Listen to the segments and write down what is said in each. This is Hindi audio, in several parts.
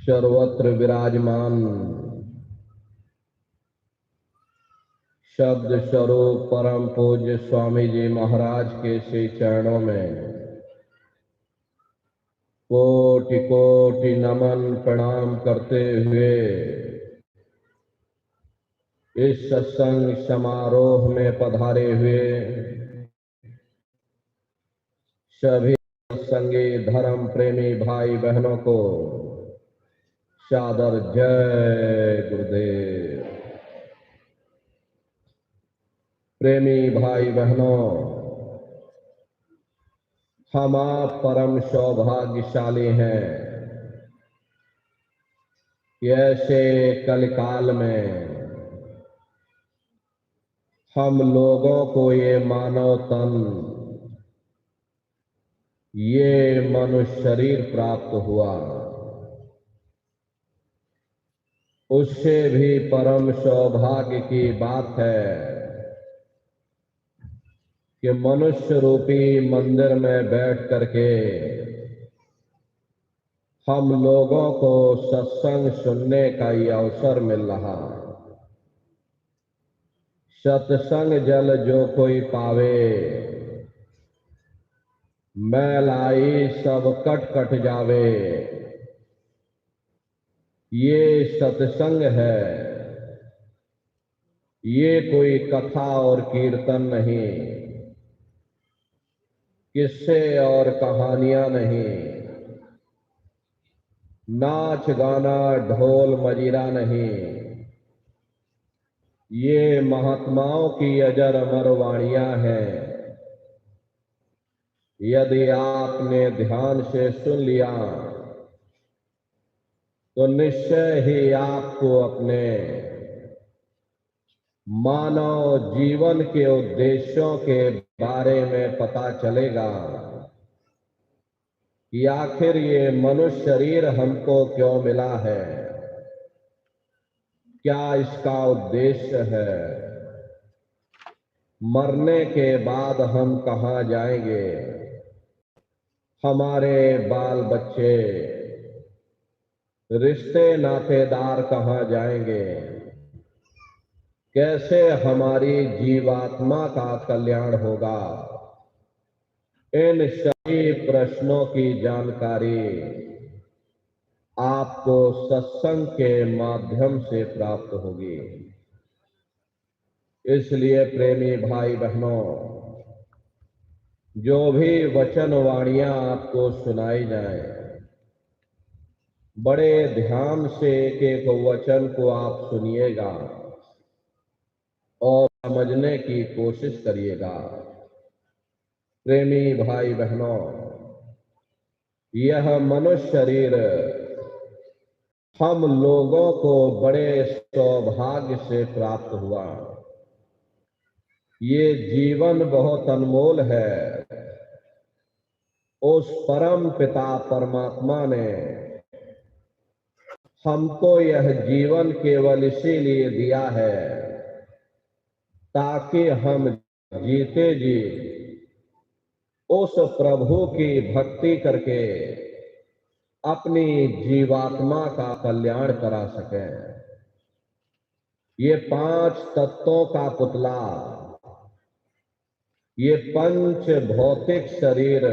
सर्वत्र विराजमान शब्द स्वरूप परम पूज्य स्वामी जी महाराज के श्री चरणों में कोटि कोटि नमन प्रणाम करते हुए इस सत्संग समारोह में पधारे हुए सभी सत्संगी धर्म प्रेमी भाई बहनों को सादर जय गुरुदेव। प्रेमी भाई बहनों, हम आप परम सौभाग्यशाली हैं कि ऐसे कलिकाल में हम लोगों को ये मानव तन, ये मनुष्य शरीर प्राप्त हुआ। उससे भी परम सौभाग्य की बात है कि मनुष्य रूपी मंदिर में बैठ करके हम लोगों को सत्संग सुनने का ये अवसर मिल रहा। सत्संग जल जो कोई पावे, मैल आई सब कट कट जावे। ये सत्संग है, ये कोई कथा और कीर्तन नहीं, किस्से और कहानियां नहीं, नाच गाना ढोल मजीरा नहीं। ये महात्माओं की अजर अमर वाणियां हैं। यदि आपने ध्यान से सुन लिया तो निश्चय ही आपको अपने मानव जीवन के उद्देश्यों के बारे में पता चलेगा कि आखिर ये मनुष्य शरीर हमको क्यों मिला है, क्या इसका उद्देश्य है, मरने के बाद हम कहाँ जाएंगे, हमारे बाल बच्चे रिश्ते नातेदार कहाँ जाएंगे, कैसे हमारी जीवात्मा का कल्याण होगा। इन सभी प्रश्नों की जानकारी आपको सत्संग के माध्यम से प्राप्त होगी। इसलिए प्रेमी भाई बहनों, जो भी वचन वाणियां आपको सुनाई जाए, बड़े ध्यान से एक एक वचन को आप सुनिएगा और समझने की कोशिश करिएगा। प्रेमी भाई बहनों, यह मनुष्य शरीर हम लोगों को बड़े सौभाग्य से प्राप्त हुआ। ये जीवन बहुत अनमोल है। उस परम पिता परमात्मा ने हमको यह जीवन केवल इसीलिए दिया है ताकि हम जीते जी उस प्रभु की भक्ति करके अपनी जीवात्मा का कल्याण करा सकें। ये 5 तत्वों का पुतला, ये पंच भौतिक शरीर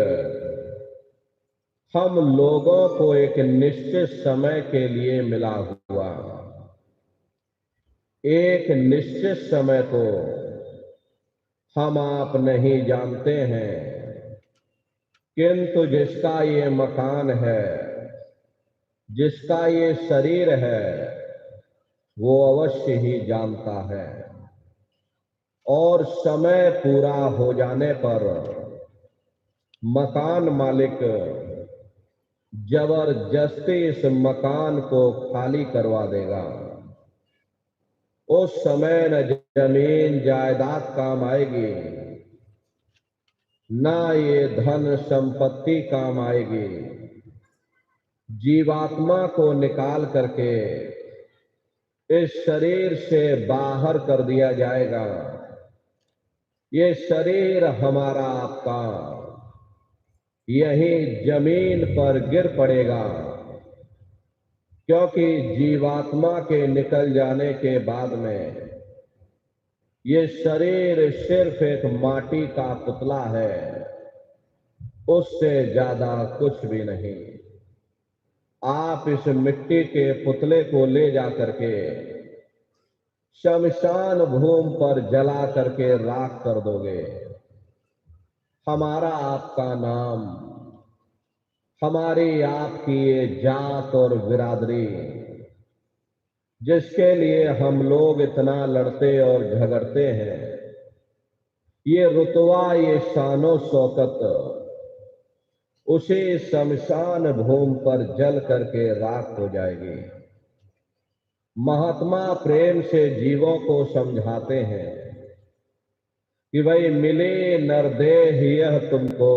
हम लोगों को एक निश्चित समय के लिए मिला हुआ। एक निश्चित समय को हम आप नहीं जानते हैं, किंतु जिसका ये मकान है, जिसका ये शरीर है, वो अवश्य ही जानता है। और समय पूरा हो जाने पर मकान मालिक जबरदस्ती इस मकान को खाली करवा देगा। उस समय न जमीन जायदाद काम आएगी, ना ये धन संपत्ति काम आएगी। जीवात्मा को निकाल करके इस शरीर से बाहर कर दिया जाएगा। ये शरीर हमारा आपका यही जमीन पर गिर पड़ेगा क्योंकि जीवात्मा के निकल जाने के बाद में ये शरीर सिर्फ एक माटी का पुतला है, उससे ज्यादा कुछ भी नहीं। आप इस मिट्टी के पुतले को ले जा करके शमशान भूमि पर जला करके राख कर दोगे। हमारा आपका नाम, हमारी आपकी ये जात और बिरादरी, जिसके लिए हम लोग इतना लड़ते और झगड़ते हैं, ये रुतबा, ये शानो शौकत उसी शमशान भूमि पर जल करके राख हो जाएगी। महात्मा प्रेम से जीवों को समझाते हैं कि भाई मिले नरदेह यह तुमको,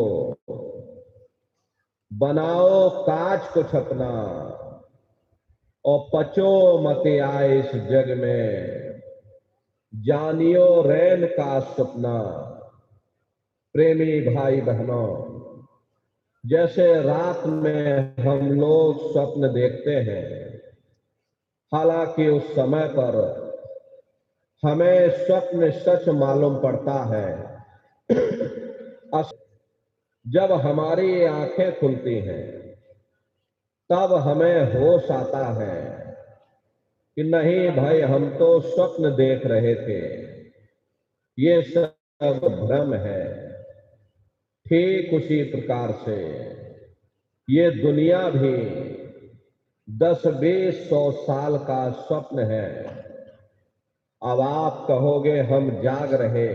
बनाओ काज कुछ अपना और पचो मत आए इस जग में, जानियो रैन का सपना। प्रेमी भाई बहनों, जैसे रात में हम लोग स्वप्न देखते हैं, हालांकि उस समय पर हमें स्वप्न सच मालूम पड़ता है। जब हमारी आंखें खुलती हैं तब हमें होश आता है कि नहीं भाई, हम तो स्वप्न देख रहे थे, ये सब भ्रम है। ठीक उसी प्रकार से ये दुनिया भी 10-20-100 साल का स्वप्न है। अब आप कहोगे हम जाग रहे,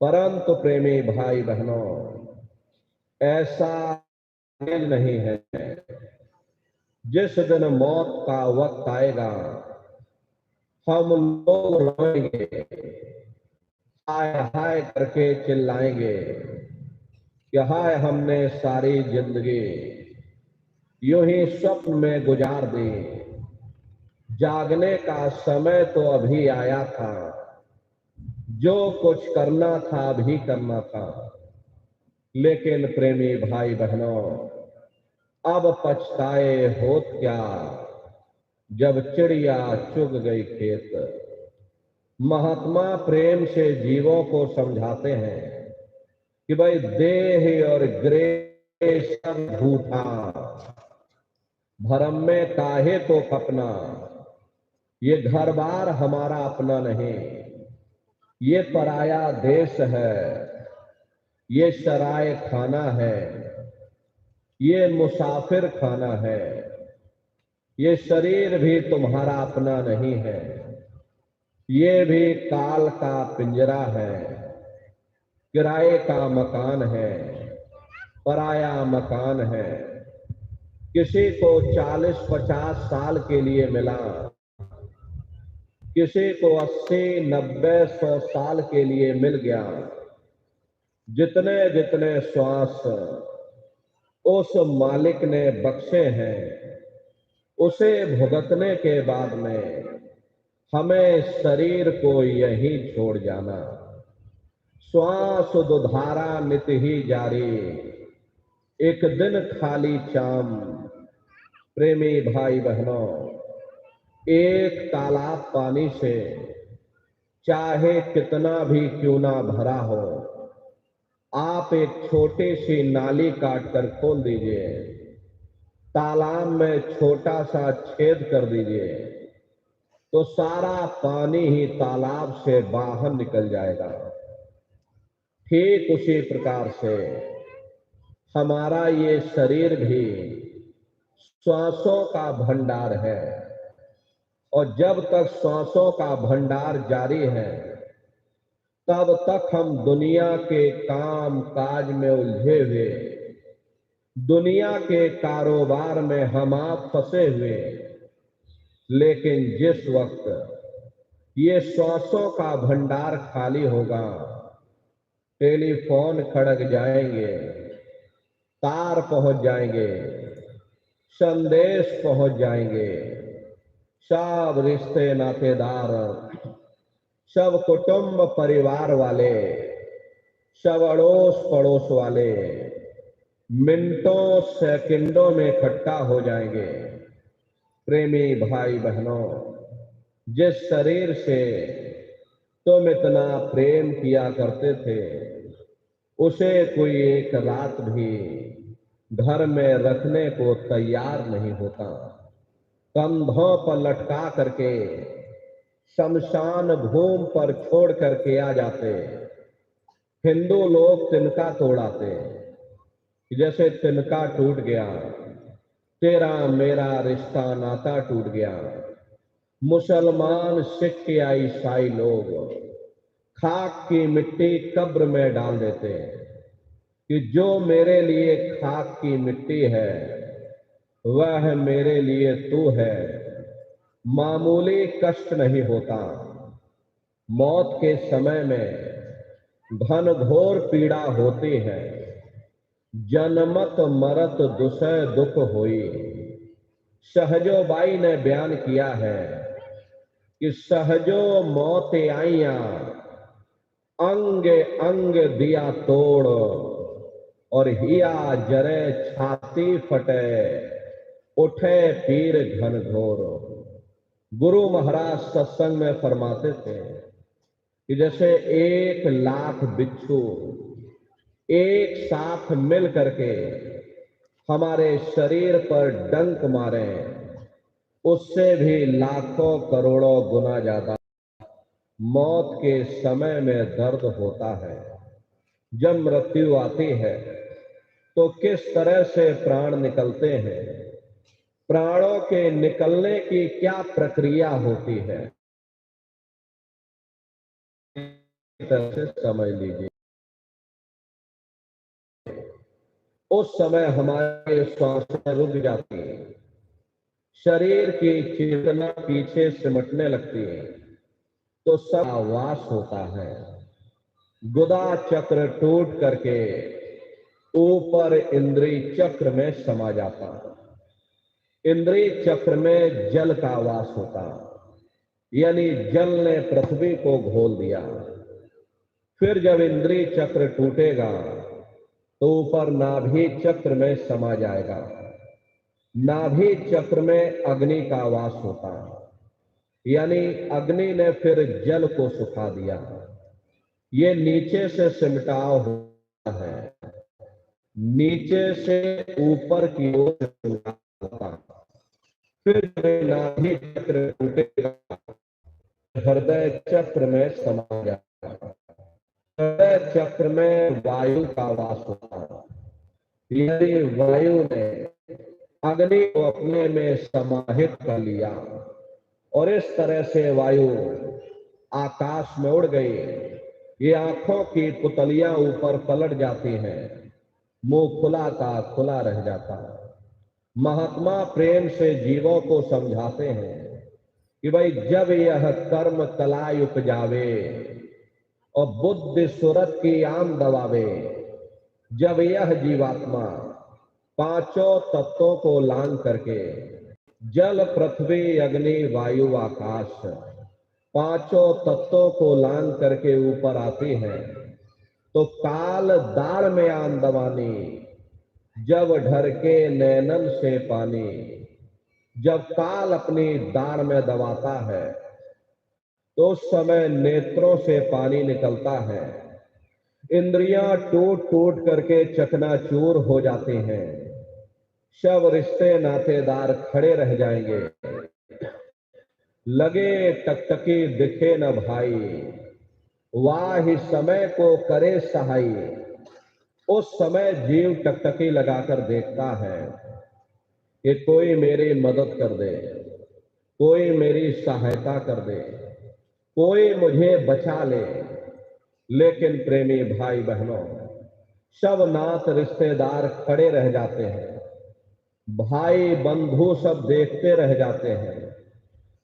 परंतु प्रेमी भाई बहनों, ऐसा नहीं है। जिस दिन मौत का वक्त आएगा, हम लोग रोएंगे, हाय हाय करके चिल्लाएंगे कि हाय, हमने सारी जिंदगी यूं ही स्वप्न में गुजार दी। जागने का समय तो अभी आया था, जो कुछ करना था अभी करना था। लेकिन प्रेमी भाई बहनों, अब पछताए होत क्या, जब चिड़िया चुग गई खेत। महात्मा प्रेम से जीवों को समझाते हैं कि भाई देह और ग्रेह सब झूठा, भरम में काहे तो खपना। ये घर बार हमारा अपना नहीं, ये पराया देश है, ये सराय खाना है, ये मुसाफिर खाना है। ये शरीर भी तुम्हारा अपना नहीं है, ये भी काल का पिंजरा है, किराए का मकान है, पराया मकान है। किसी को 40-50 साल के लिए मिला, किसी को 80-90-100 साल के लिए मिल गया। जितने जितने श्वास उस मालिक ने बख्शे हैं, उसे भुगतने के बाद में हमें शरीर को यही छोड़ जाना। श्वास दुधारा नित ही जारी, एक दिन खाली चाम। प्रेमी भाई बहनों, एक तालाब पानी से चाहे कितना भी क्यों ना भरा हो, आप एक छोटी सी नाली काट कर खोल दीजिए, तालाब में छोटा सा छेद कर दीजिए, तो सारा पानी ही तालाब से बाहर निकल जाएगा। ठीक उसी प्रकार से हमारा ये शरीर भी श्वासों का भंडार है, और जब तक श्वासों का भंडार जारी है, तब तक हम दुनिया के काम काज में उलझे हुए, दुनिया के कारोबार में हम आप फंसे हुए। लेकिन जिस वक्त ये श्वासों का भंडार खाली होगा, टेलीफोन खड़क जाएंगे, तार पहुंच जाएंगे, संदेश पहुंच जाएंगे, सब रिश्ते नातेदार, सब कुटुंब परिवार वाले, सब अड़ोस पड़ोस वाले मिनटों सेकंडों में इकट्ठा हो जाएंगे। प्रेमी भाई बहनों, जिस शरीर से तुम इतना प्रेम किया करते थे, उसे कोई एक रात भी घर में रखने को तैयार नहीं होता। कंधों पर लटका करके शमशान भूमि पर छोड़ करके आ जाते। हिंदू लोग तिनका तोड़ाते, जैसे तिनका टूट गया, तेरा मेरा रिश्ता नाता टूट गया। मुसलमान, सिख या ईसाई लोग खाक की मिट्टी कब्र में डाल देते कि जो मेरे लिए खाक की मिट्टी है, वह मेरे लिए तू है। मामूली कष्ट नहीं होता। मौत के समय में घनघोर पीड़ा होती है। जनमत मरत दुसह दुख होई। सहजोबाई ने बयान किया है कि सहजो मौत आईया, अंग अंग दिया तोड़, और हिया जरे छाती फटे, उठे पीर घनघोर। गुरु महाराज सत्संग में फरमाते थे कि जैसे 1,00,000 बिच्छू एक साथ मिल करके हमारे शरीर पर डंक मारे, उससे भी लाखों करोड़ों गुना ज्यादा मौत के समय में दर्द होता है। जब मृत्यु आती है तो किस तरह से प्राण निकलते हैं, प्राणों के निकलने की क्या प्रक्रिया होती है, इस तरह से समझ लीजिए। उस समय हमारे श्वासें रुक जाती हैं, शरीर की चेतना पीछे सिमटने लगती है, तो सब आवास होता है। गुदा चक्र टूट करके ऊपर इंद्रिय चक्र में समा जाता। इंद्रिय चक्र में जल का वास होता, यानी जल ने पृथ्वी को घोल दिया। फिर जब इंद्रिय चक्र टूटेगा तो ऊपर नाभि चक्र में समा जाएगा। नाभि चक्र में अग्नि का वास होता, यानी अग्नि ने फिर जल को सुखा दिया। ये नीचे से सिमटाव होता है, नीचे से ऊपर की ओर होता। फिर नाभि चक्र टूटेगा, हृदय चक्र में समा जाएगा। हृदय चक्र में वायु का वास होता, यदि वायु ने अग्नि को अपने में समाहित कर लिया और इस तरह से वायु आकाश में उड़ गई। ये आंखों की पुतलियां ऊपर पलट जाती हैं, मुंह खुला का खुला रह जाता है। महात्मा प्रेम से जीवों को समझाते हैं कि भाई जब यह कर्म कलाई उपजावे और बुद्धि सुरत की आम दबावे, जब यह जीवात्मा पांचों तत्वों को लांग करके जल पृथ्वी अग्नि वायु आकाश पांचों तत्वों को लांग करके ऊपर आती है, तो काल दाड़ में आन दबानी, जब ढरके नैनन से पानी। जब काल अपनी दाड़ में दबाता है तो उस समय नेत्रों से पानी निकलता है, इंद्रियां टूट टूट करके चकनाचूर हो जाती हैं, सब रिश्ते नातेदार खड़े रह जाएंगे। लगे टकटकी दिखे न भाई, वाह समय को करे सहाई। उस समय जीव टकटकी लगाकर देखता है कि कोई मेरी मदद कर दे, कोई मेरी सहायता कर दे, कोई मुझे बचा ले। लेकिन प्रेमी भाई बहनों, सब नात रिश्तेदार खड़े रह जाते हैं, भाई बंधु सब देखते रह जाते हैं,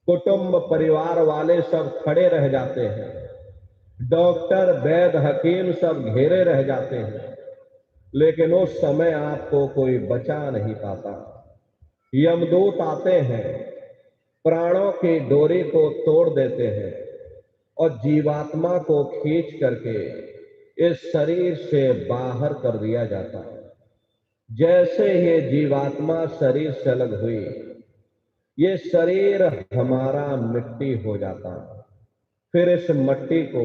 कुटुंब परिवार वाले सब खड़े रह जाते हैं, डॉक्टर वैद्य हकीम सब घेरे रह जाते हैं, लेकिन उस समय आपको कोई बचा नहीं पाता। यमदूत आते हैं, प्राणों की डोरी को तोड़ देते हैं और जीवात्मा को खींच करके इस शरीर से बाहर कर दिया जाता है। जैसे ही जीवात्मा शरीर से अलग हुई, ये शरीर हमारा मिट्टी हो जाता, फिर इस मिट्टी को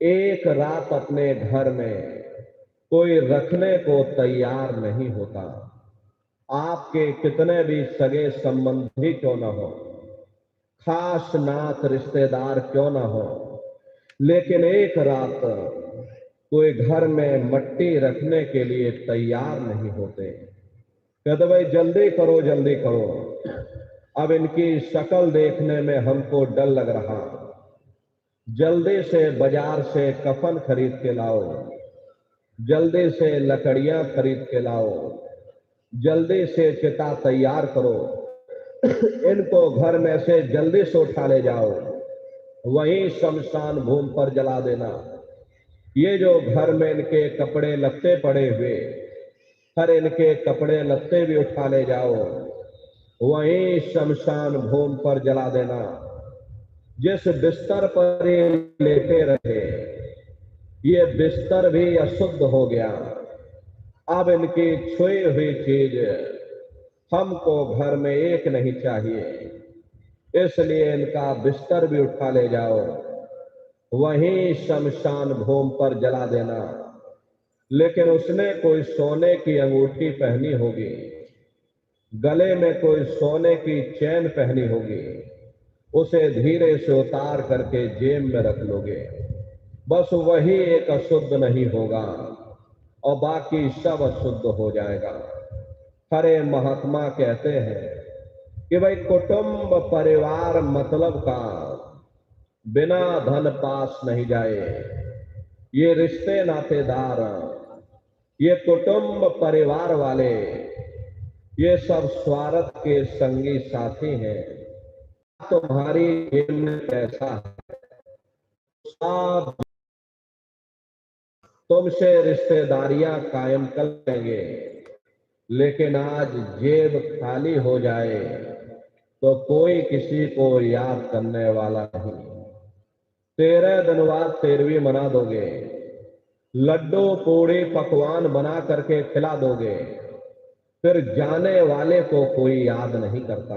एक रात अपने घर में कोई रखने को तैयार नहीं होता। आपके कितने भी सगे संबंधी क्यों न हो, खास नात रिश्तेदार क्यों न हो, लेकिन एक रात कोई घर में मिट्टी रखने के लिए तैयार नहीं होते। कहते भाई जल्दी करो जल्दी करो, अब इनकी शक्ल देखने में हमको डर लग रहा, जल्दी से बाजार से कफन खरीद के लाओ, जल्दी से लकड़ियां खरीद के लाओ, जल्दी से चिता तैयार करो, इनको घर में से जल्दी से उठा ले जाओ, वहीं शमशान भूमि पर जला देना। ये जो घर में इनके कपड़े लत्ते पड़े हुए, हर इनके कपड़े लत्ते भी उठा ले जाओ, वहीं शमशान भूमि पर जला देना। जिस बिस्तर पर ये लेटे रहे, ये बिस्तर भी अशुद्ध हो गया। अब इनकी छुई हुई चीज हमको घर में एक नहीं चाहिए, इसलिए इनका बिस्तर भी उठा ले जाओ, वहीं शमशान भूमि पर जला देना। लेकिन उसने कोई सोने की अंगूठी पहनी होगी, गले में कोई सोने की चैन पहनी होगी, उसे धीरे से उतार करके जेब में रख लोगे। बस वही एक अशुद्ध नहीं होगा और बाकी सब अशुद्ध हो जाएगा। हरे महात्मा कहते हैं कि भाई कुटुंब परिवार मतलब का बिना धन पास नहीं जाए। ये रिश्ते नातेदार, ये कुटुंब परिवार वाले, ये सब स्वार्थ के संगी साथी हैं। तुम्हारी जेब में पैसा है, सब तुमसे रिश्तेदारियां कायम कर लेंगे, लेकिन आज जेब खाली हो जाए तो कोई किसी को याद करने वाला नहीं। 13 दिन बाद 13वीं मना दोगे, लड्डू पूड़ी पकवान बना करके खिला दोगे, फिर जाने वाले को कोई याद नहीं करता।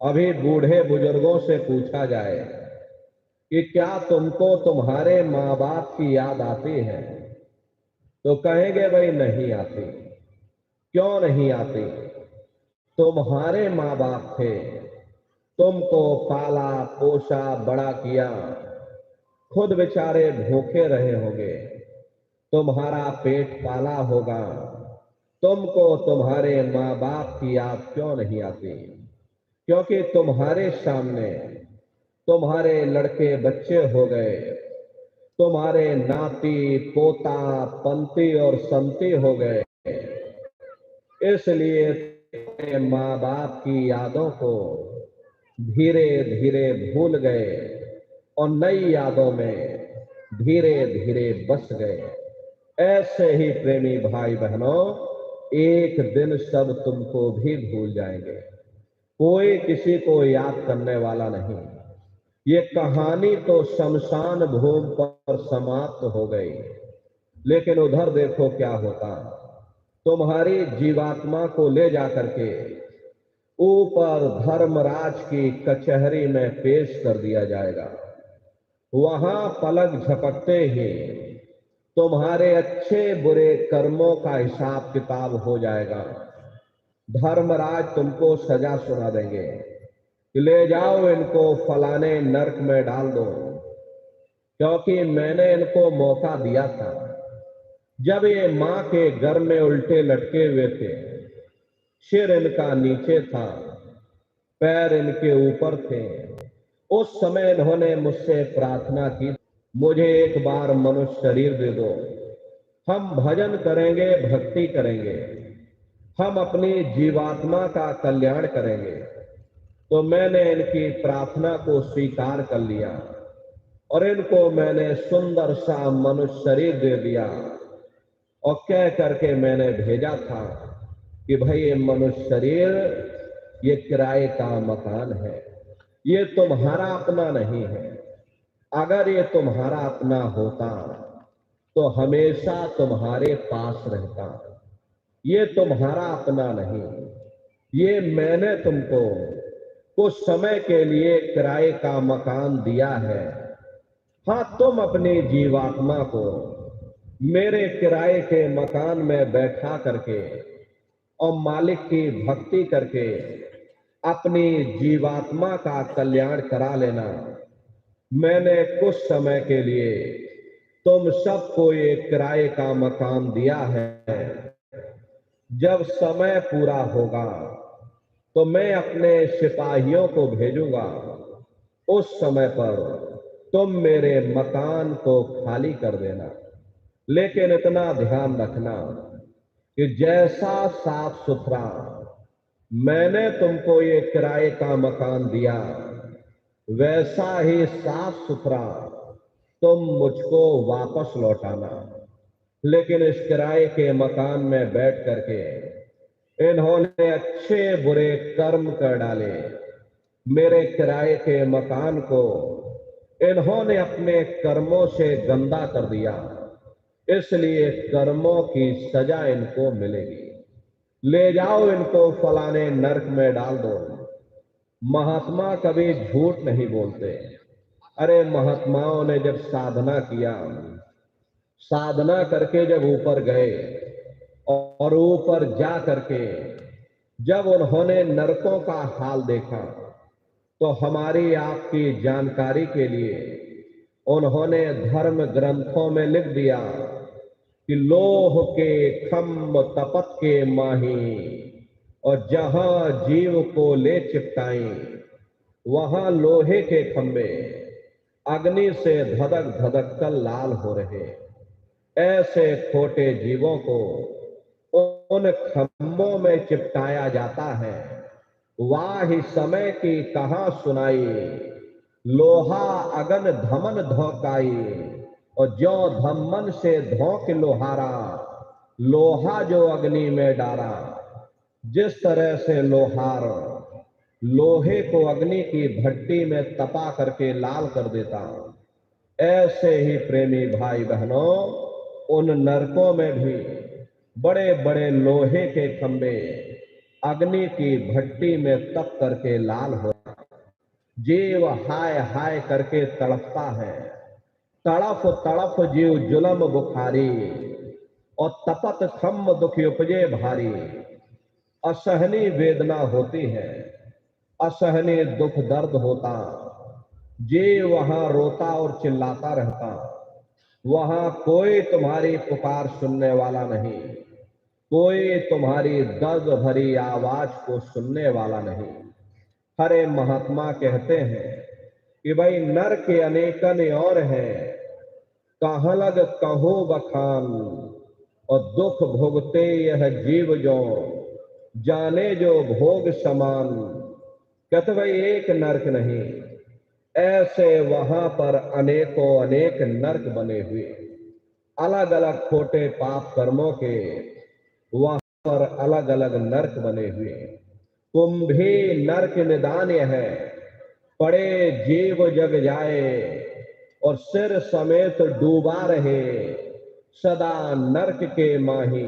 अभी बूढ़े बुजुर्गों से पूछा जाए कि क्या तुमको तुम्हारे माँ बाप की याद आती है, तो कहेंगे भाई नहीं आती। क्यों नहीं आती? तुम्हारे माँ बाप थे, तुमको पाला पोसा बड़ा किया, खुद बेचारे भूखे रहे होंगे, तुम्हारा पेट पाला होगा, तुमको तुम्हारे माँ बाप की याद क्यों नहीं आती? क्योंकि तुम्हारे सामने तुम्हारे लड़के बच्चे हो गए, तुम्हारे नाती पोता पंती और संती हो गए, इसलिए माँ बाप की यादों को धीरे धीरे भूल गए और नई यादों में धीरे धीरे बस गए। ऐसे ही प्रेमी भाई बहनों, एक दिन सब तुमको भी भूल जाएंगे, कोई किसी को याद करने वाला नहीं। ये कहानी तो शमशान भूमि पर समाप्त हो गई, लेकिन उधर देखो क्या होता। तुम्हारी जीवात्मा को ले जाकर के ऊपर धर्मराज की कचहरी में पेश कर दिया जाएगा। वहां पलक झपकते ही तुम्हारे अच्छे बुरे कर्मों का हिसाब किताब हो जाएगा। धर्मराज तुमको सजा सुना देंगे कि ले जाओ इनको फलाने नरक में डाल दो, क्योंकि मैंने इनको मौका दिया था। जब ये मां के घर में उल्टे लटके हुए थे, सिर इनका नीचे था, पैर इनके ऊपर थे, उस समय इन्होंने मुझसे प्रार्थना की, मुझे एक बार मनुष्य शरीर दे दो, हम भजन करेंगे, भक्ति करेंगे, हम अपनी जीवात्मा का कल्याण करेंगे। तो मैंने इनकी प्रार्थना को स्वीकार कर लिया और इनको मैंने सुंदर सा मनुष्य शरीर दे दिया और कह करके मैंने भेजा था कि भाई ये मनुष्य शरीर ये किराए का मकान है, ये तुम्हारा अपना नहीं है। अगर ये तुम्हारा अपना होता तो हमेशा तुम्हारे पास रहता। ये तुम्हारा अपना नहीं, ये मैंने तुमको कुछ समय के लिए किराए का मकान दिया है। हाँ, तुम अपनी जीवात्मा को मेरे किराए के मकान में बैठा करके और मालिक की भक्ति करके अपनी जीवात्मा का कल्याण करा लेना। मैंने कुछ समय के लिए तुम सबको ये किराए का मकान दिया है। जब समय पूरा होगा तो मैं अपने सिपाहियों को भेजूंगा। उस समय पर तुम मेरे मकान को खाली कर देना। लेकिन इतना ध्यान रखना कि जैसा साफ सुथरा मैंने तुमको ये किराए का मकान दिया, वैसा ही साफ सुथरा तुम मुझको वापस लौटाना। लेकिन इस किराए के मकान में बैठ करके इन्होंने अच्छे बुरे कर्म कर डाले। मेरे किराए के मकान को इन्होंने अपने कर्मों से गंदा कर दिया, इसलिए कर्मों की सजा इनको मिलेगी। ले जाओ, इनको फलाने नरक में डाल दो। महात्मा कभी झूठ नहीं बोलते। अरे महात्माओं ने जब साधना किया, साधना करके जब ऊपर गए और ऊपर जा करके जब उन्होंने नरकों का हाल देखा, तो हमारी आपकी जानकारी के लिए उन्होंने धर्म ग्रंथों में लिख दिया कि लोह के खम्भ तपत के माही, और जहां जीव को ले चिपटाई वहां लोहे के खंभे अग्नि से धधक धधक कर लाल हो रहे। ऐसे खोटे जीवों को उन खंभों में चिपटाया जाता है। वाही समय की कहां सुनाई, लोहा अगन धमन धोकाई, और जो धमन से धोक लोहारा, लोहा जो अग्नि में डारा। जिस तरह से लोहार लोहे को अग्नि की भट्टी में तपा करके लाल कर देता, ऐसे ही प्रेमी भाई बहनों, उन नरकों में भी बड़े बड़े लोहे के खंभे अग्नि की भट्टी में तप करके लाल हो। जीव हाय हाय करके तड़पता है। तड़फ तड़फ जीव जुलम बुखारी, और तपत खम्भ दुख उपजे भारी। असहनीय वेदना होती है, असहनीय दुख दर्द होता। जीव वहां रोता और चिल्लाता रहता। वहां कोई तुम्हारी पुकार सुनने वाला नहीं, कोई तुम्हारी दर्द भरी आवाज को सुनने वाला नहीं। हरे महात्मा कहते हैं कि भाई नर के अनेकन और हैं, कहाँ लग कहो बखान, और दुख भोगते यह जीव जो जाने जो भोग समान। कहते भाई एक नरक नहीं, ऐसे वहां पर अनेकों अनेक नरक बने हुए, अलग अलग खोटे पाप कर्मों के वहां पर अलग अलग नरक बने हुए। कुंभी नरक निदान है, पड़े जीव जग जाए, और सिर समेत डूबा रहे सदा नरक के माही।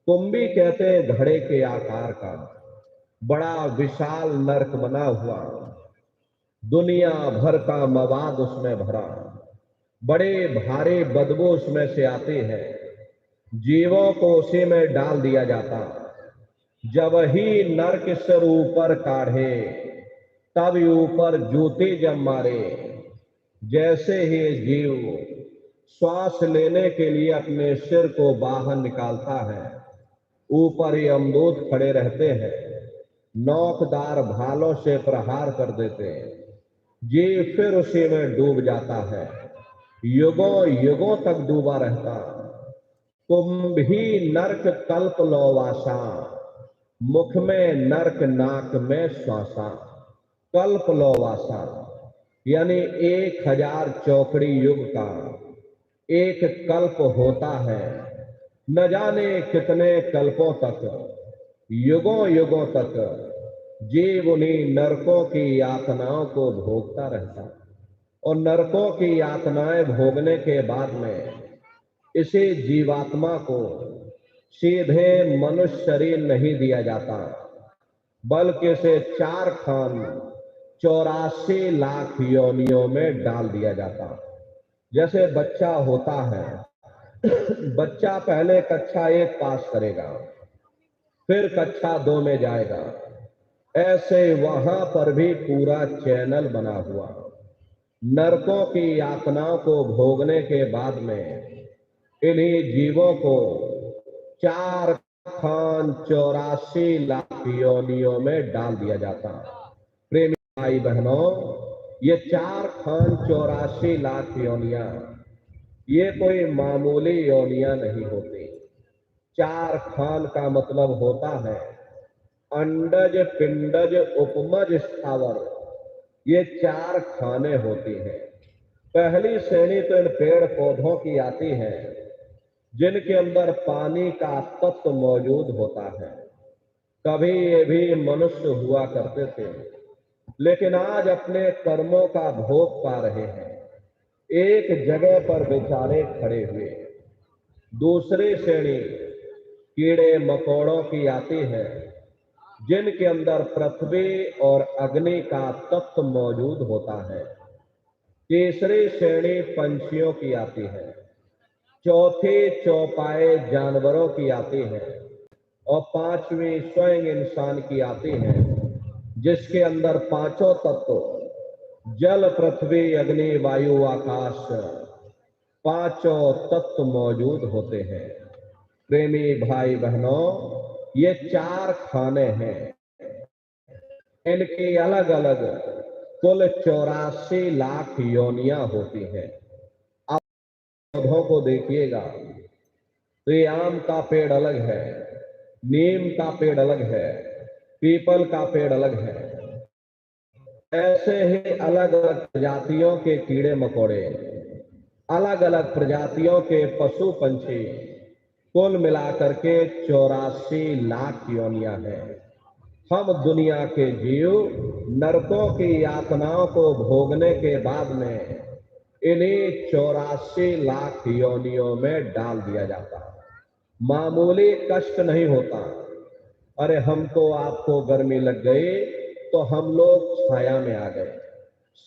कुंभी कहते घड़े के आकार का बड़ा विशाल नरक बना हुआ, दुनिया भर का मवाद उसमें भरा, बड़े भारी बदबू उसमें से आती है। जीवों को उसी में डाल दिया जाता। जब ही नरक सिर ऊपर काढ़े, तब ऊपर जूती जब मारे। जैसे ही जीव श्वास लेने के लिए अपने सिर को बाहर निकालता है, ऊपर ही यमदूत खड़े रहते हैं, नोकदार भालों से प्रहार कर देते हैं। जीव फिर उसी में डूब जाता है, युगों युगों तक डूबा रहता। कुंभी नरक कल्प लोवासा, मुख में नरक नाक में श्वासा। कल्प लोवासा यानी 1000 चौकड़ी युग का एक कल्प होता है। न जाने कितने कल्पों तक, युगों युगों तक जीव उन्हीं नरकों की यातनाओं को भोगता रहता। और नरकों की यातनाएं भोगने के बाद में इसी जीवात्मा को सीधे मनुष्य शरीर नहीं दिया जाता, बल्कि इसे 4 खान 84 लाख योनियों में डाल दिया जाता। जैसे बच्चा होता है, बच्चा पहले कक्षा 1 पास करेगा, फिर कक्षा 2 में जाएगा। ऐसे वहां पर भी पूरा चैनल बना हुआ। नरकों की यातनाओं को भोगने के बाद में इन्हीं जीवों को 4 खान 84 लाख योनियों में डाल दिया जाता। प्रेमी भाई बहनों, ये 4 खान 84 लाख योनियां, ये कोई मामूली योनियां नहीं होती। 4 खान का मतलब होता है अंडज, पिंडज, उपमज, स्थावर। ये 4 खाने होती हैं। पहली श्रेणी तो इन पेड़ पौधों की आती है जिनके अंदर पानी का तत्व मौजूद होता है। कभी ये भी मनुष्य हुआ करते थे, लेकिन आज अपने कर्मों का भोग पा रहे हैं, एक जगह पर बेचारे खड़े हुए। दूसरी श्रेणी कीड़े मकोड़ों की आती है जिनके अंदर पृथ्वी और अग्नि का तत्व मौजूद होता है। तीसरी श्रेणी पंछियों की आती है। चौथी चौपाए जानवरों की आती है। और पांचवी स्वयं इंसान की आती है, जिसके अंदर पांचों तत्व जल, पृथ्वी, अग्नि, वायु, आकाश, पांचों तत्व मौजूद होते हैं। प्रेमी भाई बहनों, ये 4 खाने हैं। इनकी अलग अलग कुल 84 लाख योनियां होती हैं। आप पौधों को देखिएगा तो ये आम का पेड़ अलग है, नीम का पेड़ अलग है, पीपल का पेड़ अलग है। ऐसे ही अलग अलग प्रजातियों के कीड़े मकोड़े, अलग अलग प्रजातियों के पशु पंछी, कुल मिलाकर के 84 लाख योनियां हैं। हम दुनिया के जीव नरकों की यातनाओं को भोगने के बाद में इन्हीं 84 लाख योनियों में डाल दिया जाता। मामूली कष्ट नहीं होता। अरे हमको आपको गर्मी लग गई तो हम लोग छाया में आ गए,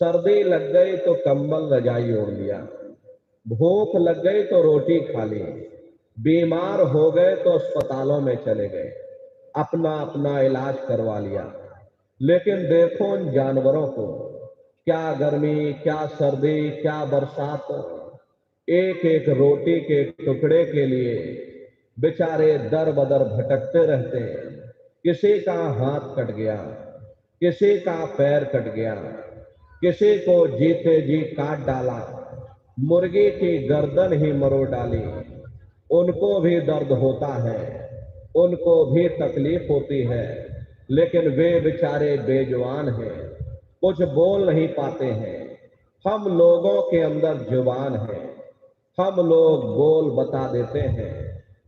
सर्दी लग गई तो कंबल रजाई ओढ़ लिया, भूख लग गई तो रोटी खा ली, बीमार हो गए तो अस्पतालों में चले गए, अपना अपना इलाज करवा लिया। लेकिन देखो उन जानवरों को, क्या गर्मी, क्या सर्दी, क्या बरसात, एक एक रोटी के टुकड़े के लिए बेचारे दर बदर भटकते रहते हैं। किसी का हाथ कट गया, किसी का पैर कट गया, किसी को जीते जी काट डाला, मुर्गी की गर्दन ही मरोड़ डाली। उनको भी दर्द होता है, उनको भी तकलीफ होती है, लेकिन वे बेचारे बेजुबान हैं, कुछ बोल नहीं पाते हैं। हम लोगों के अंदर जुबान है, हम लोग बोल बता देते हैं,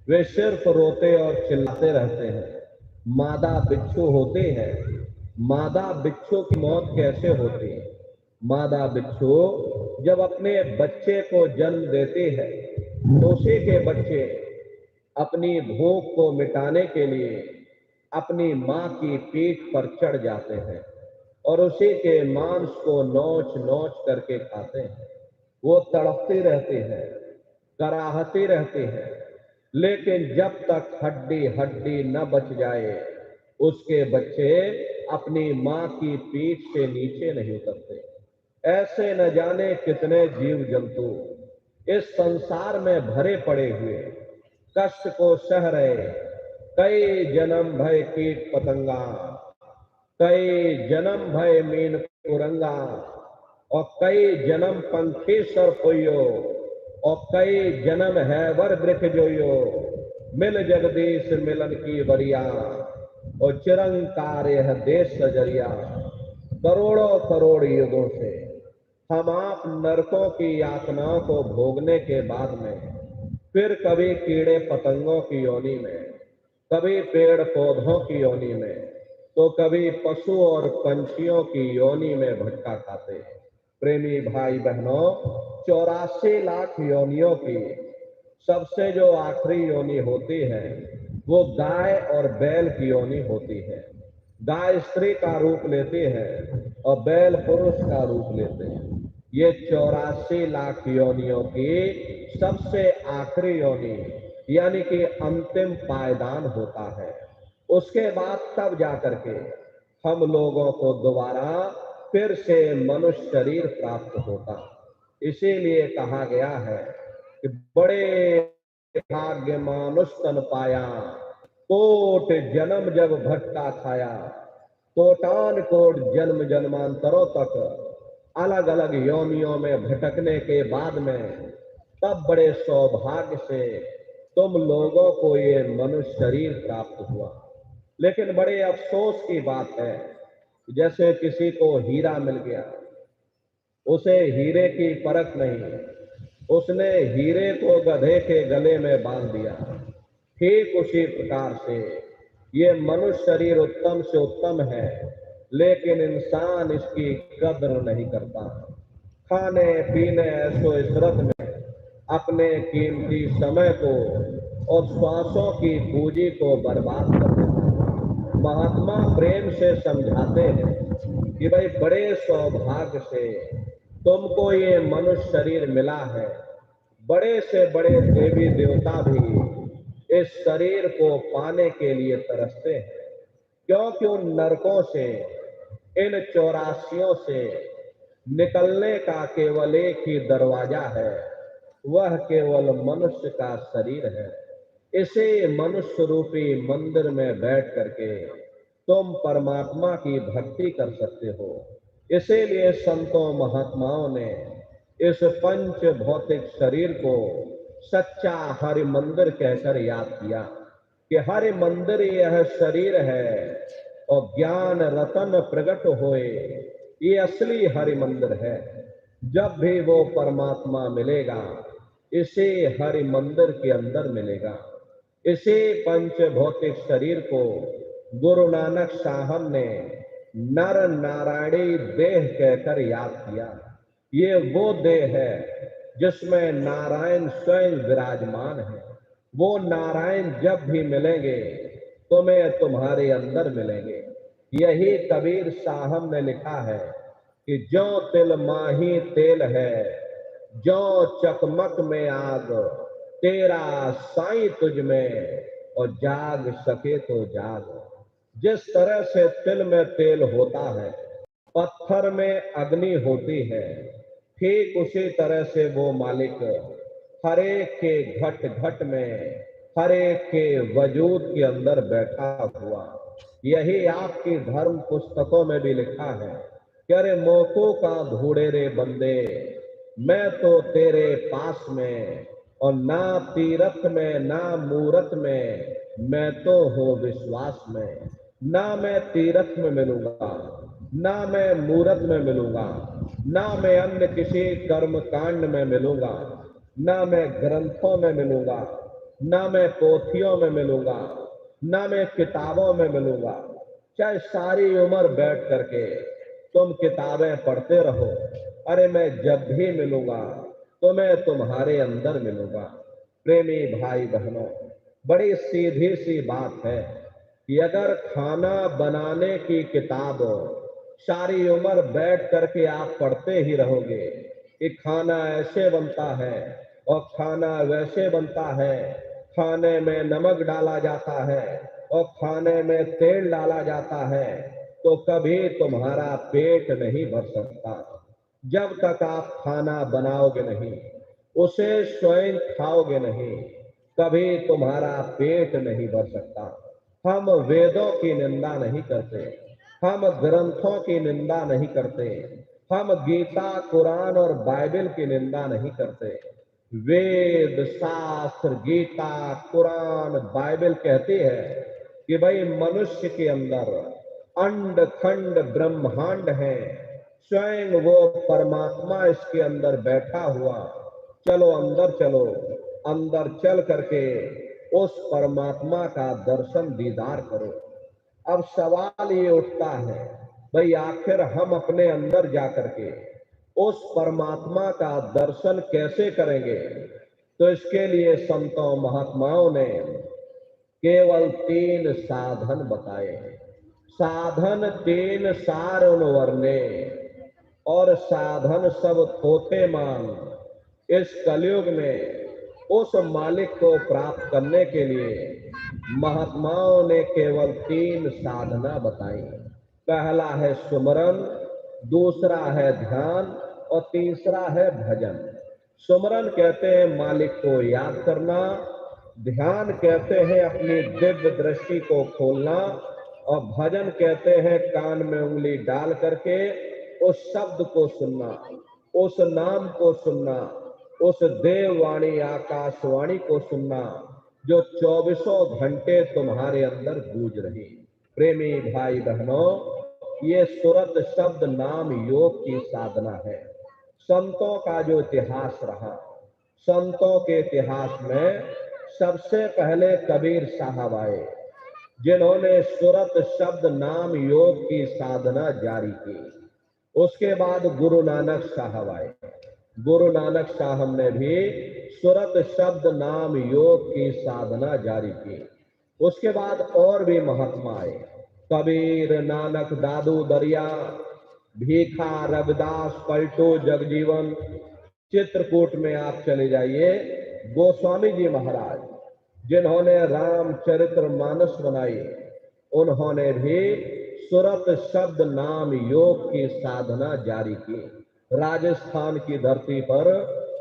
वे सिर्फ रोते और चिल्लाते रहते हैं। मादा बिच्छू होती है, मादा बिच्छू की मौत कैसे होती है? मादा बिच्छू जब अपने बच्चे को जन्म देती है तो उसी के बच्चे अपनी भूख को मिटाने के लिए अपनी मां की पीठ पर चढ़ जाते हैं और उसी के मांस को नोच नोच करके खाते हैं। वो तड़पती रहती है, कराहती रहती है, लेकिन जब तक हड्डी हड्डी न बच जाए उसके बच्चे अपनी मां की पीठ से नीचे नहीं उतरते। ऐसे न जाने कितने जीव जंतु इस संसार में भरे पड़े हुए कष्ट को सह रहे। कई जन्म भय कीट पतंगा, कई जन्म भय मीन कुरंगा, और कई जन्म पंखी सर होइयो, और कई जन्म है वर वृख जोइयो। मिल जगदीश मिलन की बरिया, और चिरंकार यह देश सजरिया। करोड़ों करोड़ युगों से हम आप नरकों की यातनाओं को भोगने के बाद में फिर कभी कीड़े पतंगों की योनि में, कभी पेड़ पौधों की योनि में, तो कभी पशु और पंछियों की योनि में भटका खाते। प्रेमी भाई बहनों, 84 लाख योनियों की सबसे जो आखिरी योनि होती है वो गाय और बैल की योनि होती है। गाय स्त्री का रूप लेती है और बैल पुरुष का रूप लेते हैं। ये 84 लाख योनियों की सबसे आखिरी योनि यानी कि अंतिम पायदान होता है। उसके बाद तब जाकर के हम लोगों को दोबारा फिर से मनुष्य शरीर प्राप्त होता। इसीलिए कहा गया है कि बड़े भाग्य मानुष तन पाया, कोट जन्म जब भटका खाया। कोटान कोट जन्म जन्मांतरों तक अलग अलग योनियों में भटकने के बाद में तब बड़े सौभाग्य से तुम लोगों को ये मनुष्य शरीर प्राप्त हुआ। लेकिन बड़े अफसोस की बात है, जैसे किसी को हीरा मिल गया, उसे हीरे की परख नहीं, उसने हीरे को गधे के गले में बांध दिया। ठीक उसी प्रकार से ये मनुष्य शरीर उत्तम से उत्तम है, लेकिन इंसान इसकी कद्र नहीं करता। खाने पीने ऐशो इशरत में अपने कीमती समय को और श्वासों की पूंजी को बर्बाद कर देता है। महात्मा प्रेम से समझाते हैं कि भाई बड़े सौभाग्य से तुमको ये मनुष्य शरीर मिला है। बड़े से बड़े देवी देवता भी इस शरीर को पाने के लिए तरसते हैं, क्योंकि उन नरकों से, इन 84 से निकलने का केवल एक ही दरवाजा है, वह केवल मनुष्य का शरीर है। इसे मनुष्य रूपी मंदिर में बैठ करके तुम परमात्मा की भक्ति कर सकते हो। इसीलिए संतों महात्माओं ने इस पंच भौतिक शरीर को सच्चा हरि मंदिर कहकर याद किया कि हरि मंदिर यह शरीर है और ज्ञान रतन प्रकट होए, ये असली हरि मंदिर है। जब भी वो परमात्मा मिलेगा, इसे हरि मंदिर के अंदर मिलेगा। इसी पंच भौतिक शरीर को गुरु नानक साहब ने नर नारायणी देह कहकर याद किया। ये वो देह है जिसमें नारायण स्वयं विराजमान है। वो नारायण जब भी मिलेंगे तुम्हें तुम्हारे अंदर मिलेंगे। यही कबीर साहब ने लिखा है कि जो तिल माही तेल है, जो चकमक में आग, तेरा साईं तुझ में और जाग सके तो जाग। जिस तरह से तिल में तेल होता है, पत्थर में अग्नि होती है, ठीक उसी तरह से वो मालिक हर एक के घट घट में, हर एक के वजूद के अंदर बैठा हुआ। यही आपकी धर्म पुस्तकों में भी लिखा है कि अरे मोको का ढूंढे रे बंदे, मैं तो तेरे पास में, और ना तीरथ में ना मूरत में, मैं तो हो विश्वास में। ना मैं तीरथ में मिलूंगा, ना मैं मूरत में मिलूंगा, ना मैं अन्य किसी कर्म कांड में मिलूंगा, ना मैं ग्रंथों में मिलूंगा, ना मैं पोथियों में मिलूंगा, ना मैं किताबों में मिलूंगा। चाहे सारी उम्र बैठ करके तुम किताबें पढ़ते रहो, अरे मैं जब भी मिलूंगा तो मैं तुम्हारे अंदर मिलूंगा। प्रेमी भाई बहनों, बड़ी सीधी सी बात है कि अगर खाना बनाने की किताब सारी उम्र बैठ करके आप पढ़ते ही रहोगे कि खाना ऐसे बनता है और खाना वैसे बनता है, खाने में नमक डाला जाता है और खाने में तेल डाला जाता है, तो कभी तुम्हारा पेट नहीं भर सकता। जब तक आप खाना बनाओगे नहीं, उसे स्वयं खाओगे नहीं, कभी तुम्हारा पेट नहीं भर सकता। हम वेदों की निंदा नहीं करते, हम ग्रंथों की निंदा नहीं करते, हम गीता कुरान और बाइबल की निंदा नहीं करते। वेद शास्त्र गीता कुरान बाइबल कहती है कि भाई मनुष्य के अंदर अंड खंड ब्रह्मांड है, स्वयं वो परमात्मा इसके अंदर बैठा हुआ। चलो अंदर चलो, अंदर चल करके उस परमात्मा का दर्शन दीदार करो। अब सवाल ये उठता है, भाई आखिर हम अपने अंदर जा करके उस परमात्मा का दर्शन कैसे करेंगे? तो इसके लिए संतों महात्माओं ने केवल 3 साधन बताए हैं। साधन तीन सारुण वर्णे, और साधन सब थोथे मान। इस कलयुग में उस मालिक को प्राप्त करने के लिए महात्माओं ने केवल तीन साधना बताई। पहला है सुमरन, दूसरा है ध्यान, और तीसरा है भजन। सुमरन कहते हैं मालिक को याद करना, ध्यान कहते हैं अपनी दिव्य दृष्टि को खोलना, और भजन कहते हैं कान में उंगली डाल करके उस शब्द को सुनना, उस नाम को सुनना, उस देववाणी आकाशवाणी को सुनना जो 24 घंटे तुम्हारे अंदर गूंज रही। प्रेमी भाई बहनों, ये सुरत शब्द नाम योग की साधना है। संतों का जो इतिहास रहा, संतों के इतिहास में सबसे पहले कबीर साहब आए, जिन्होंने सुरत शब्द नाम योग की साधना जारी की। उसके बाद गुरु नानक साहब आए। गुरु नानक साहब ने भी सुरत शब्द नाम योग की साधना जारी की। उसके बाद और भी महात्मा आए, कबीर, नानक, दादू दरिया, भीखा, रविदास, पलटू, जगजीवन। चित्रकूट में आप चले जाइए, गोस्वामी जी महाराज, जिन्होंने रामचरित्र मानस बनाई, उन्होंने भी सुरत शब्द नाम योग की साधना जारी की। राजस्थान की धरती पर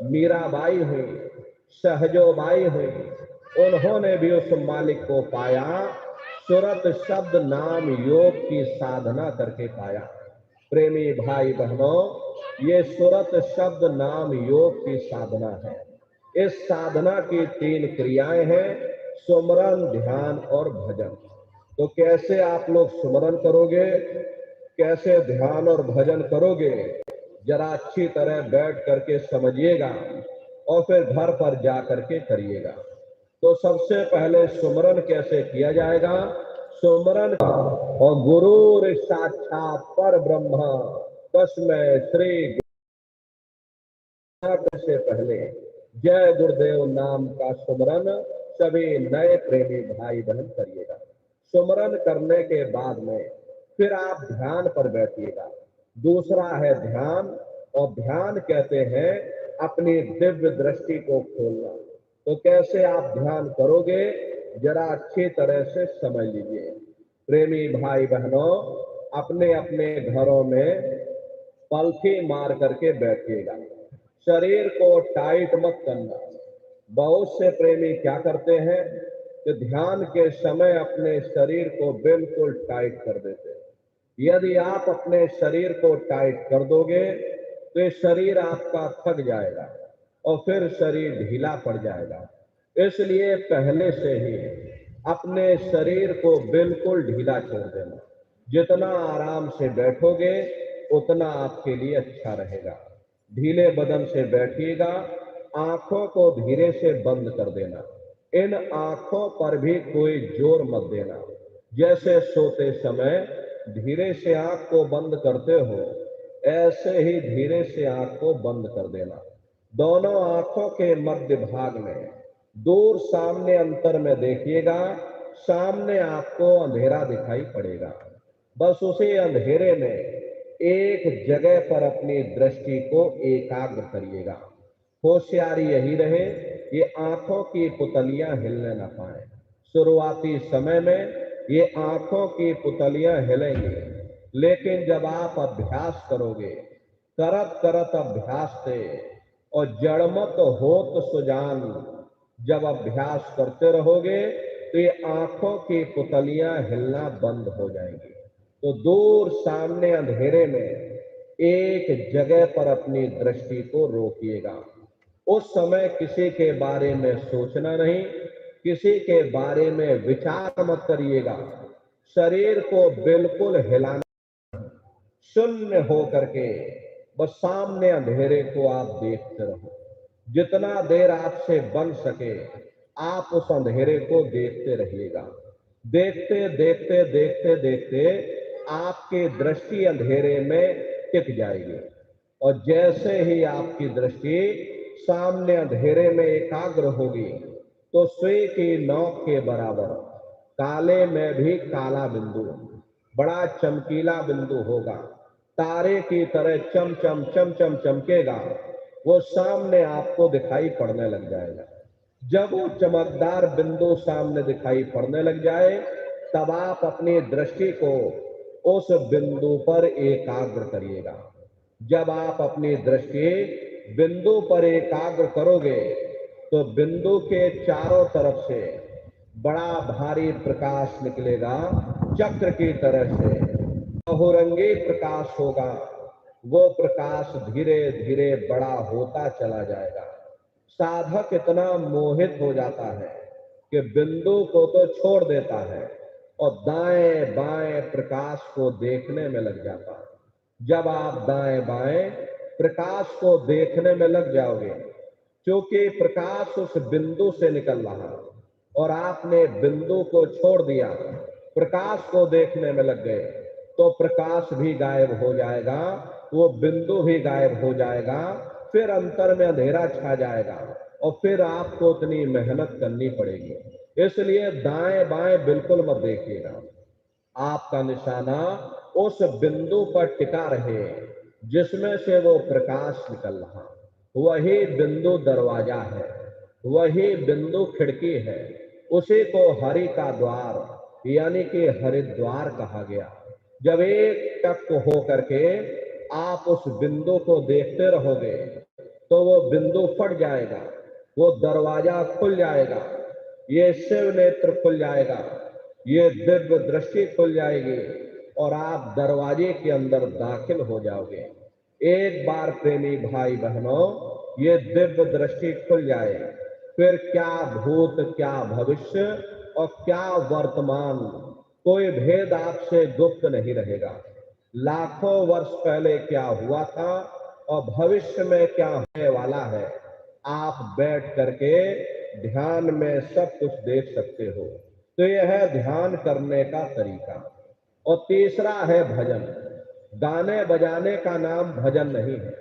मीराबाई हुई, सहजोबाई हुई, उन्होंने भी उस मालिक को पाया, सुरत शब्द नाम योग की साधना करके पाया। प्रेमी भाई बहनों, ये सुरत शब्द नाम योग की साधना है। इस साधना की तीन क्रियाएं हैं, सुमरन, ध्यान और भजन। तो कैसे आप लोग सुमरन करोगे, कैसे ध्यान और भजन करोगे, जरा अच्छी तरह बैठ करके समझिएगा और फिर घर पर जा करके करिएगा। तो सबसे पहले सुमरन कैसे किया जाएगा? सुमरन और गुरु साक्षात पर ब्रह्मा तस्मै श्री से पहले जय गुरुदेव नाम का सुमरन सभी नए प्रेमी भाई बहन करिएगा। सुमरन करने के बाद में फिर आप ध्यान पर बैठिएगा। दूसरा है ध्यान, और ध्यान कहते हैं अपनी दिव्य दृष्टि को खोलना। तो कैसे आप ध्यान करोगे, जरा अच्छी तरह से समझ लीजिए। प्रेमी भाई बहनों, अपने अपने घरों में पलथी मार करके बैठिएगा। शरीर को टाइट मत करना। बहुत से प्रेमी क्या करते हैं कि ध्यान के समय अपने शरीर को बिल्कुल टाइट कर देते हैं। यदि आप अपने शरीर को टाइट कर दोगे तो ये शरीर आपका थक जाएगा और फिर शरीर ढीला पड़ जाएगा। इसलिए पहले से ही अपने शरीर को बिल्कुल ढीला छोड़ देना। जितना आराम से बैठोगे उतना आपके लिए अच्छा रहेगा। ढीले बदन से बैठिएगा, आंखों को धीरे से बंद कर देना। इन आंखों पर भी कोई जोर मत देना। जैसे सोते समय धीरे से आंख को बंद करते हो, ऐसे ही धीरे से आंख को बंद कर देना। दोनों आंखों के मध्य भाग में दूर सामने अंतर में देखिएगा, सामने आपको अंधेरा दिखाई पड़ेगा। बस उसी अंधेरे में एक जगह पर अपनी दृष्टि को एकाग्र करिएगा। होशियारी यही रहे, ये आंखों की पुतलियां हिलने न पाए। शुरुआती समय में ये आंखों की पुतलियां हिलेंगी, लेकिन जब आप अभ्यास करोगे, करत करत अभ्यास से, और जड़मत होत सुजान, जब अभ्यास करते रहोगे तो ये आंखों की पुतलियां हिलना बंद हो जाएंगी। तो दूर सामने अंधेरे में एक जगह पर अपनी दृष्टि को रोकिएगा। उस समय किसी के बारे में सोचना नहीं, किसी के बारे में विचार मत करिएगा। शरीर को बिल्कुल हिलाना, शून्य हो करके बस सामने अंधेरे को आप देखते रहो। जितना देर आपसे बन सके आप उस अंधेरे को देखते रहिएगा। देखते देखते देखते देखते आपकी दृष्टि अंधेरे में टिक जाएगी, और जैसे ही आपकी दृष्टि सामने अंधेरे में एकाग्र होगी तो सुई की नोक के बराबर काले में भी काला बिंदु, बड़ा चमकीला बिंदु होगा, तारे की तरह चम चम चम चम चमकेगा, वो सामने आपको दिखाई पड़ने लग जाएगा। जब वो चमकदार बिंदु सामने दिखाई पड़ने लग जाए, तब आप अपनी दृष्टि को उस बिंदु पर एकाग्र करिएगा। जब आप अपनी दृष्टि बिंदु पर एकाग्र करोगे, तो बिंदु के चारों तरफ से बड़ा भारी प्रकाश निकलेगा, चक्र की तरह से बहुरंगी प्रकाश होगा। वो प्रकाश धीरे धीरे बड़ा होता चला जाएगा। साधक इतना मोहित हो जाता है कि बिंदु को तो छोड़ देता है और दाएं बाएं प्रकाश को देखने में लग जाता है। जब आप दाएं बाएं प्रकाश को देखने में लग जाओगे, क्योंकि प्रकाश उस बिंदु से निकल रहा और आपने बिंदु को छोड़ दिया, प्रकाश को देखने में लग गए, तो प्रकाश भी गायब हो जाएगा, वो बिंदु भी गायब हो जाएगा, फिर अंतर में अंधेरा छा जाएगा और फिर आपको उतनी मेहनत करनी पड़ेगी। इसलिए दाएं बाएं बिल्कुल मत देखिएगा। आपका निशाना उस बिंदु पर टिका रहे जिसमें से वो प्रकाश निकल रहा। वही बिंदु दरवाजा है, वही बिंदु खिड़की है। उसी को हरि का द्वार यानी कि हरिद्वार कहा गया। जब एक टक हो करके आप उस बिंदु को देखते रहोगे, तो वो बिंदु फट जाएगा, वो दरवाजा खुल जाएगा, ये शिव नेत्र खुल जाएगा, ये दिव्य दृष्टि खुल जाएगी और आप दरवाजे के अंदर दाखिल हो जाओगे। एक बार प्रेमी भाई बहनों, ये दिव्य दृष्टि खुल जाए, फिर क्या भूत, क्या भविष्य और क्या वर्तमान, कोई भेद आपसे गुप्त नहीं रहेगा। लाखों वर्ष पहले क्या हुआ था और भविष्य में क्या होने वाला है, आप बैठ करके ध्यान में सब कुछ देख सकते हो। तो यह है ध्यान करने का तरीका। और तीसरा है भजन। गाने बजाने का नाम भजन नहीं है,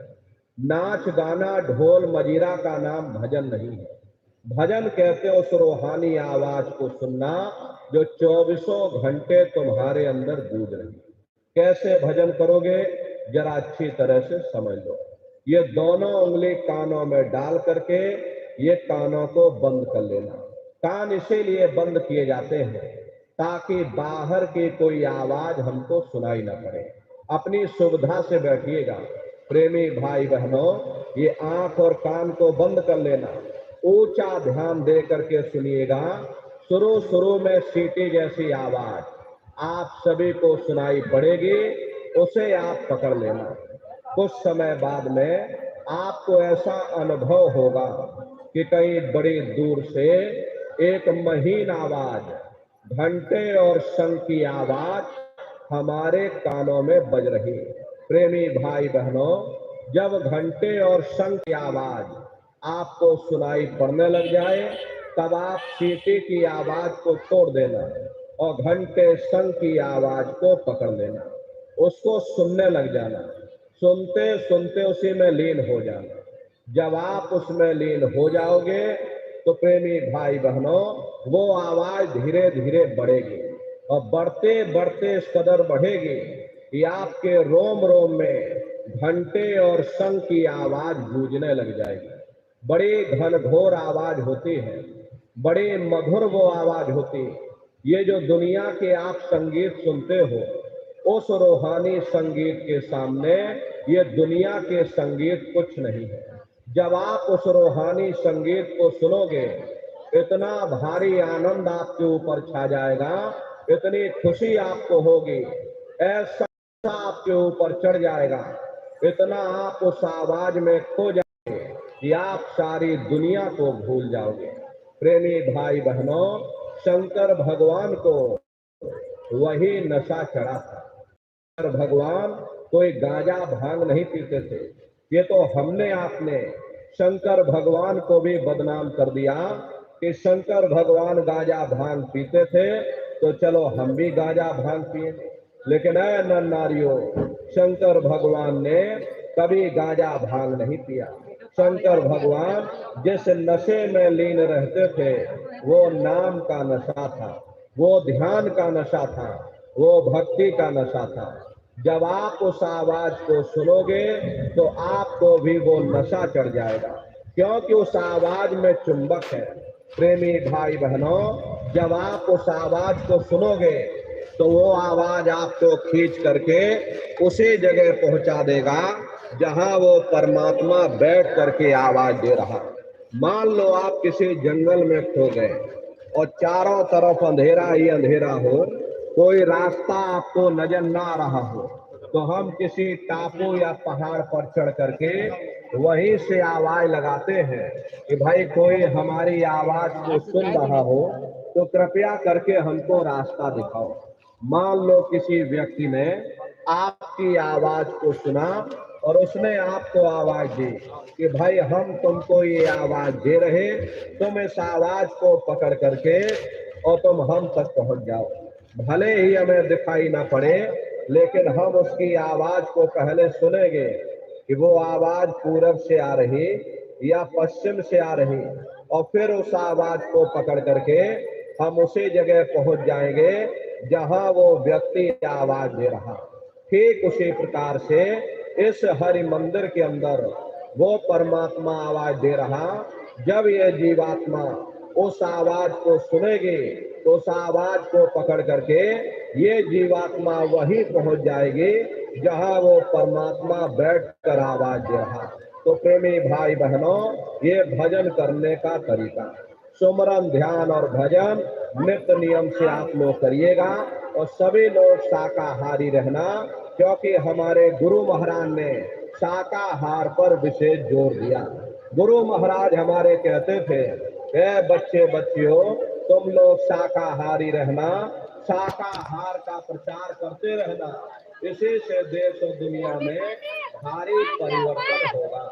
नाच गाना ढोल मजीरा का नाम भजन नहीं है। भजन कहते हो उस रूहानी आवाज को सुनना जो 24 घंटे तुम्हारे अंदर गूंज रही। कैसे भजन करोगे, जरा अच्छी तरह से समझ लो। ये दोनों उंगली कानों में डाल करके ये कानों को बंद कर लेना। कान इसीलिए बंद किए जाते हैं ताकि बाहर की कोई आवाज हमको सुनाई ना पड़े। अपनी सुविधा से बैठिएगा। प्रेमी भाई बहनों, ये आंख और कान को बंद कर लेना, ऊंचा ध्यान दे करके सुनिएगा। शुरू शुरू में सीटी जैसी आवाज आप सभी को सुनाई पड़ेगी, उसे आप पकड़ लेना। कुछ समय बाद में आपको ऐसा अनुभव होगा कि कहीं बड़ी दूर से एक महीन आवाज, घंटे और शंख की आवाज हमारे कानों में बज रही। प्रेमी भाई बहनों, जब घंटे और शंख की आवाज आपको सुनाई पड़ने लग जाए, तब आप सीटी की आवाज को छोड़ देना और घंटे शंख की आवाज को पकड़ लेना, उसको सुनने लग जाना, सुनते सुनते उसी में लीन हो जाना। जब आप उसमें लीन हो जाओगे, तो प्रेमी भाई बहनों, वो आवाज धीरे धीरे बढ़ेगी और बढ़ते बढ़ते इस कदर बढ़ेगी कि आपके रोम रोम में घंटे और शंख की आवाज गूंजने लग जाएगी। बड़ी घनघोर आवाज होती है, बड़ी मधुर वो आवाज होती है। ये जो दुनिया के आप संगीत सुनते हो, उस रूहानी संगीत के सामने ये दुनिया के संगीत कुछ नहीं है। जब आप उस रूहानी संगीत को सुनोगे, इतना भारी आनंद आपके ऊपर छा जाएगा, इतनी खुशी आपको होगी, ऐसा आपके ऊपर चढ़ जाएगा, इतना आप उस आवाज में खो जाओगे कि आप सारी दुनिया को भूल जाओगे। प्रेमी भाई बहनों, शंकर भगवान को वही नशा चढ़ा था। शंकर भगवान कोई गांजा भांग नहीं पीते थे। ये तो हमने आपने शंकर भगवान को भी बदनाम कर दिया कि शंकर भगवान गांजा भांग पीते थे, तो चलो हम भी गांजा भांग पिए। लेकिन ऐ नर नारियों, शंकर भगवान ने कभी गांजा भांग नहीं पिया। शंकर भगवान जिस नशे में लीन रहते थे, वो नाम का नशा था, वो ध्यान का नशा था, वो भक्ति का नशा था। जब आप उस आवाज को सुनोगे तो आपको भी वो नशा चढ़ जाएगा, क्योंकि उस आवाज में चुंबक है। प्रेमी भाई बहनों, जब आप उस आवाज को सुनोगे तो वो आवाज आपको खींच करके उसी जगह पहुंचा देगा जहां वो परमात्मा बैठ करके आवाज दे रहा। मान लो आप किसी जंगल में खो गए और चारों तरफ अंधेरा ही अंधेरा हो, कोई रास्ता आपको नजर ना आ रहा हो, तो हम किसी टापू या पहाड़ पर चढ़ करके वहीं से आवाज लगाते हैं कि भाई कोई हमारी आवाज को सुन रहा हो तो कृपया करके हमको रास्ता दिखाओ। मान लो किसी व्यक्ति ने आपकी आवाज को सुना और उसने आपको आवाज दी कि भाई हम तुमको ये आवाज दे रहे, तुम इस आवाज को पकड़ करके और तुम हम तक पहुंच जाओ। भले ही हमें दिखाई ना पड़े, लेकिन हम उसकी आवाज को पहले सुनेंगे कि वो आवाज पूरब से आ रही या पश्चिम से आ रही, और फिर उस आवाज को पकड़ करके हम उसी जगह पहुंच जाएंगे जहां वो व्यक्ति आवाज दे रहा। ठीक उसी प्रकार से इस हरि मंदिर के अंदर वो परमात्मा आवाज दे रहा। जब ये जीवात्मा उस आवाज को सुनेगी तो उस आवाज को पकड़ करके ये जीवात्मा वहीं पहुंच जाएगी जहां वो परमात्मा बैठकर आवाज दे रहा। तो प्रेमी भाई बहनों, ये भजन करने का तरीका, सुमरन ध्यान और भजन नित्य नियम से आप लोग करिएगा, और सभी लोग शाकाहारी रहना, क्योंकि हमारे गुरु महाराज ने शाकाहार पर विशेष जोर दिया। गुरु महाराज हमारे कहते थे, ए बच्चे बच्चियों, तुम लोग शाकाहारी रहना, शाकाहार का प्रचार करते रहना, इसी से देश और दुनिया में भारी परिवर्तन होगा।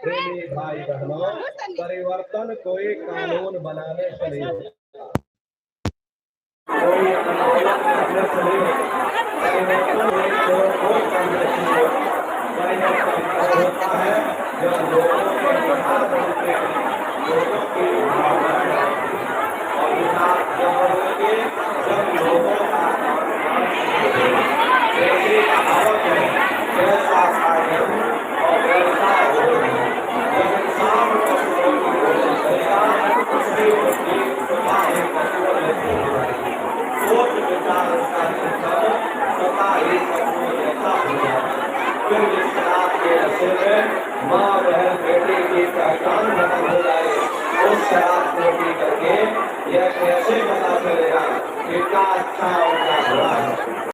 प्रेमी भाई बहनों, परिवर्तन कोई कानून बनाने से नहीं होता, कोई कानून करने से नहीं होता। परिवर्तन होता है जब लोगों के विचार बनते हैं, लोगों की भावना और विचार जब बदलेंगे, जब लोगों का जैसी कहावत है, जैसा साधन और वैसा भोजन। जब इंसान पशुओं की भोजन करेगा, उसकी उसकी सदा ही पशुओं जैसी हो जाएगी। सोच विचार उसका चिंतन सदा ही पशुओं जैसा हो जाएगा। फिर जिस शराब के नशे में माँ बहन बेटी की पहचान खत्म हो जाए, उस शराब को पी करके यह कैसे पता चलेगा कि क्या अच्छा